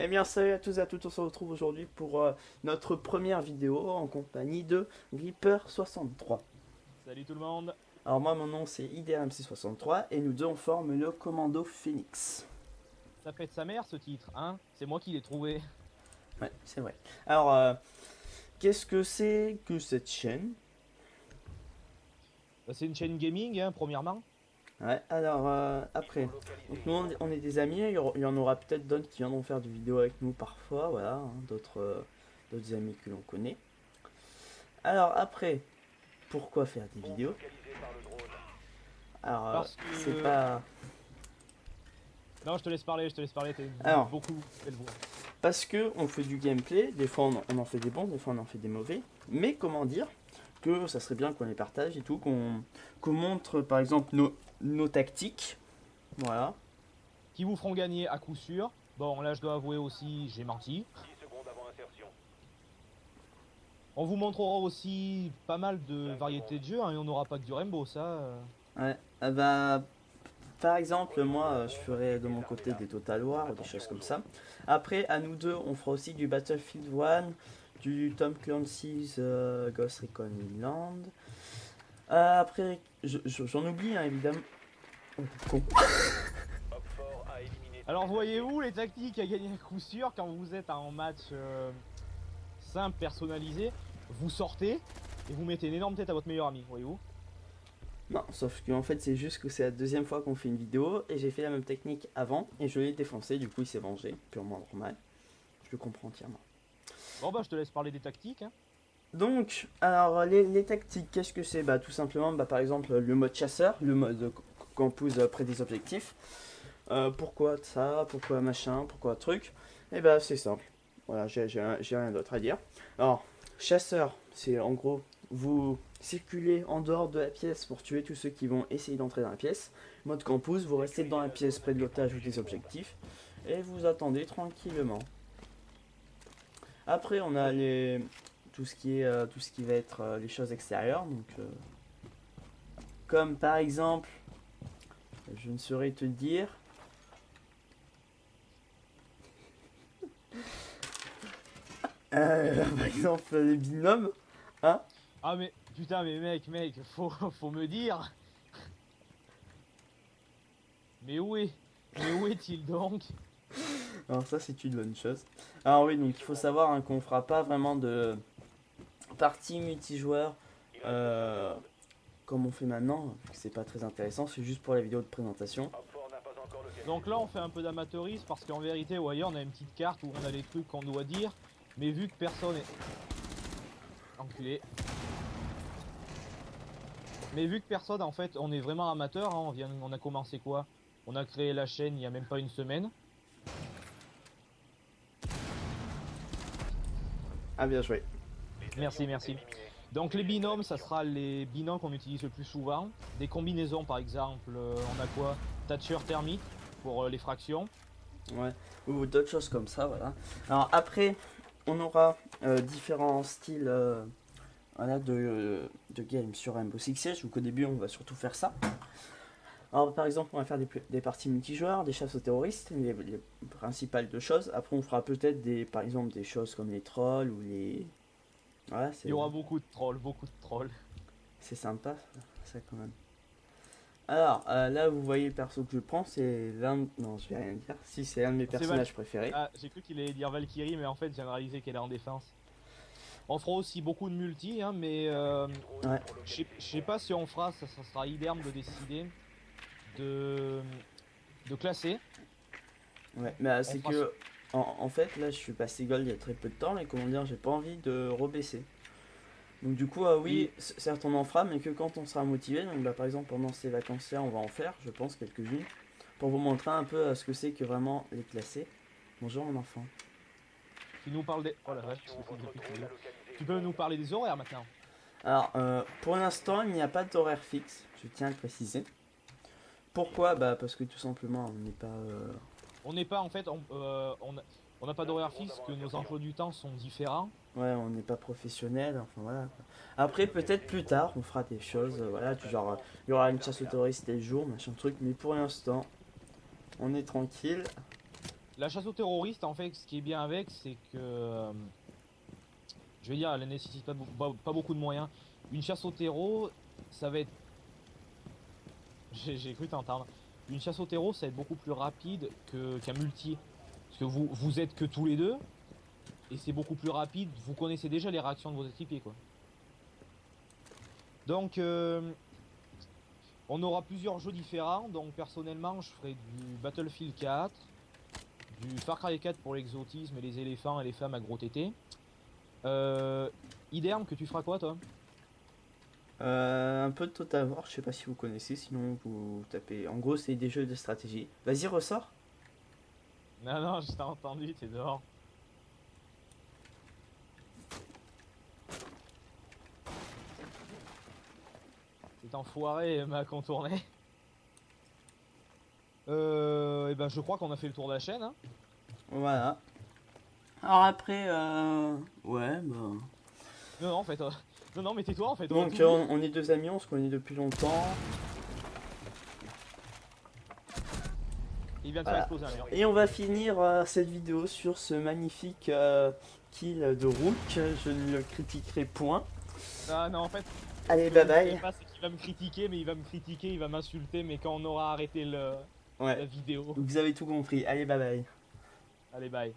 Eh bien, salut à tous et à toutes, on se retrouve aujourd'hui pour notre première vidéo en compagnie de Reaper63. Salut tout le monde. Alors moi, mon nom c'est IDRMC63 et nous deux on forme le Commando Phoenix. Ça pète sa mère ce titre, hein? C'est moi qui l'ai trouvé. Ouais, c'est vrai. Alors, qu'est-ce que c'est que cette chaîne? Bah, c'est une chaîne gaming, hein, premièrement. Ouais, alors après, donc nous on est des amis, il y en aura peut-être d'autres qui viendront faire des vidéos avec nous parfois, voilà, hein, d'autres amis que l'on connaît. Alors après, pourquoi faire des vidéos? Alors, Parce c'est que. pas... Non, je te laisse parler, t'es Alors, beaucoup belle voix. parce que on fait du gameplay, des fois on en fait des bons, des fois on en fait des mauvais, mais comment dire que ça serait bien qu'on les partage et tout, qu'on montre par exemple nos tactiques, voilà. Qui vous feront gagner à coup sûr. Bon, là je dois avouer aussi, j'ai menti. On vous montrera aussi pas mal de variétés de jeux, hein, et on n'aura pas que du Rainbow, ça. Ouais, ah bah, par exemple, moi je ferai de mon côté des Total War, des choses comme ça. Après, à nous deux, on fera aussi du Battlefield 1, du Tom Clancy's Ghost Recon Wildlands. Après, j'en oublie hein, évidemment. Oh, con. Alors voyez-vous les tactiques à gagner à coup sûr quand vous êtes en match simple, personnalisé, vous sortez et vous mettez une énorme tête à votre meilleur ami, voyez-vous? Non, sauf qu'en fait, c'est juste que c'est la deuxième fois qu'on fait une vidéo et j'ai fait la même technique avant et je l'ai défoncé, du coup il s'est vengé, purement normal. Je le comprends entièrement. Bon bah je te laisse parler des tactiques, hein. Donc, alors les tactiques, qu'est-ce que c'est? Bah tout simplement, bah, par exemple le mode chasseur, le mode qu'on pousse près des objectifs. Pourquoi ça? Pourquoi machin? Pourquoi truc? Et bah c'est simple. Voilà, j'ai rien d'autre à dire. Alors, chasseur, c'est en gros, vous circulez en dehors de la pièce pour tuer tous ceux qui vont essayer d'entrer dans la pièce. Mode campus, vous restez dans la pièce près de l'otage ou des objectifs et vous attendez tranquillement. Après, on a tout ce qui va être les choses extérieures. Donc, comme par exemple, je ne saurais te dire. Par exemple, les binômes. Hein? Ah mais putain mais mec, faut me dire. Mais où est mais où est-il donc? Alors ça c'est une bonne chose. Alors oui, donc il faut savoir hein, qu'on fera pas vraiment de partie multijoueur comme on fait maintenant, vu que c'est pas très intéressant, c'est juste pour la vidéo de présentation. Donc là on fait un peu d'amateurisme parce qu'en vérité ouais on a une petite carte où on a les trucs qu'on doit dire, mais vu que personne est enculé. Mais vu que personne en fait on est vraiment amateur, hein, on a commencé quoi? On a créé la chaîne il y a même pas une semaine. Ah bien joué. Merci. Donc les binômes, ça sera les binômes qu'on utilise le plus souvent. Des combinaisons par exemple, on a quoi? Thatcher Thermite pour les fractions. Ouais. Ou d'autres choses comme ça, voilà. Alors après, on aura différents styles voilà, de game sur Rainbow Six Siege, donc au début on va surtout faire ça. Alors par exemple on va faire des parties multijoueurs, des chasses aux terroristes, les principales deux choses. Après on fera peut-être par exemple des choses comme les trolls ou les... Voilà, Il y aura beaucoup de trolls, beaucoup de trolls. c'est sympa ça quand même. Alors là vous voyez le perso que je prends, c'est l'un... Non je vais rien dire, si c'est l'un de mes personnages préférés. Ah, j'ai cru qu'il allait dire Valkyrie, mais en fait j'ai réalisé qu'elle est en défense. On fera aussi beaucoup de multi, hein, mais Ouais. je sais pas si on fera, ça sera IDERM de décider de, de classer. Ouais, mais On c'est fera que en fait là je suis passé gold il y a très peu de temps et comment dire j'ai pas envie de rebaisser. Donc du coup oui et certes on en fera mais que quand on sera motivé. Donc bah, par exemple pendant ces vacances là on va en faire je pense quelques-unes pour vous montrer un peu ce que c'est que vraiment les classer. Bonjour mon enfant. tu nous parles des... Oh la vache, tu peux nous parler des horaires maintenant. Alors pour l'instant il n'y a pas d'horaire fixe, je tiens à le préciser. Pourquoi? Bah parce que tout simplement on n'est pas On n'est pas en fait, on n'a pas d'horaire fixe, que nos emplois du temps sont différents. ouais, on n'est pas professionnel, enfin voilà. Quoi. Après, peut-être plus tard, on fera des choses, voilà, du genre, il y aura une chasse aux terroristes tel jour, machin truc, mais pour l'instant, on est tranquille. La chasse aux terroristes, en fait, ce qui est bien avec, c'est que... je veux dire, elle ne nécessite pas beaucoup de moyens. Une chasse aux terreaux, ça va être... J'ai cru t'entendre. Une chasse aux terreaux, ça va être beaucoup plus rapide qu'un multi. Parce que vous êtes que tous les deux, et c'est beaucoup plus rapide. Vous connaissez déjà les réactions de vos équipiers, quoi. Donc, on aura plusieurs jeux différents. Donc, personnellement, je ferai du Battlefield 4, du Far Cry 4 pour l'exotisme et les éléphants et les femmes à gros tétés. Iderm, que tu feras quoi, toi? Un peu de Total War, je sais pas si vous connaissez, sinon vous tapez. En gros, c'est des jeux de stratégie. Vas-y, ressors. Non, non, je t'ai entendu, t'es dehors. Cet enfoiré m'a contourné. Et ben je crois qu'on a fait le tour de la chaîne. Hein. Voilà. Alors après, ouais, bah. Non, non, en fait. Non, non, mais tais-toi en fait. Donc, on est deux amis, on se connaît depuis longtemps. Il vient de Voilà. faire exploser un mur. Et on va finir cette vidéo sur ce magnifique kill de Rook. Je ne le critiquerai point. Ah non, en fait. Allez, bye bye. C'est qu'il va me critiquer, mais il va me critiquer, il va m'insulter, mais quand on aura arrêté la Ouais, vidéo. vous avez tout compris. Allez, bye bye. Allez, bye.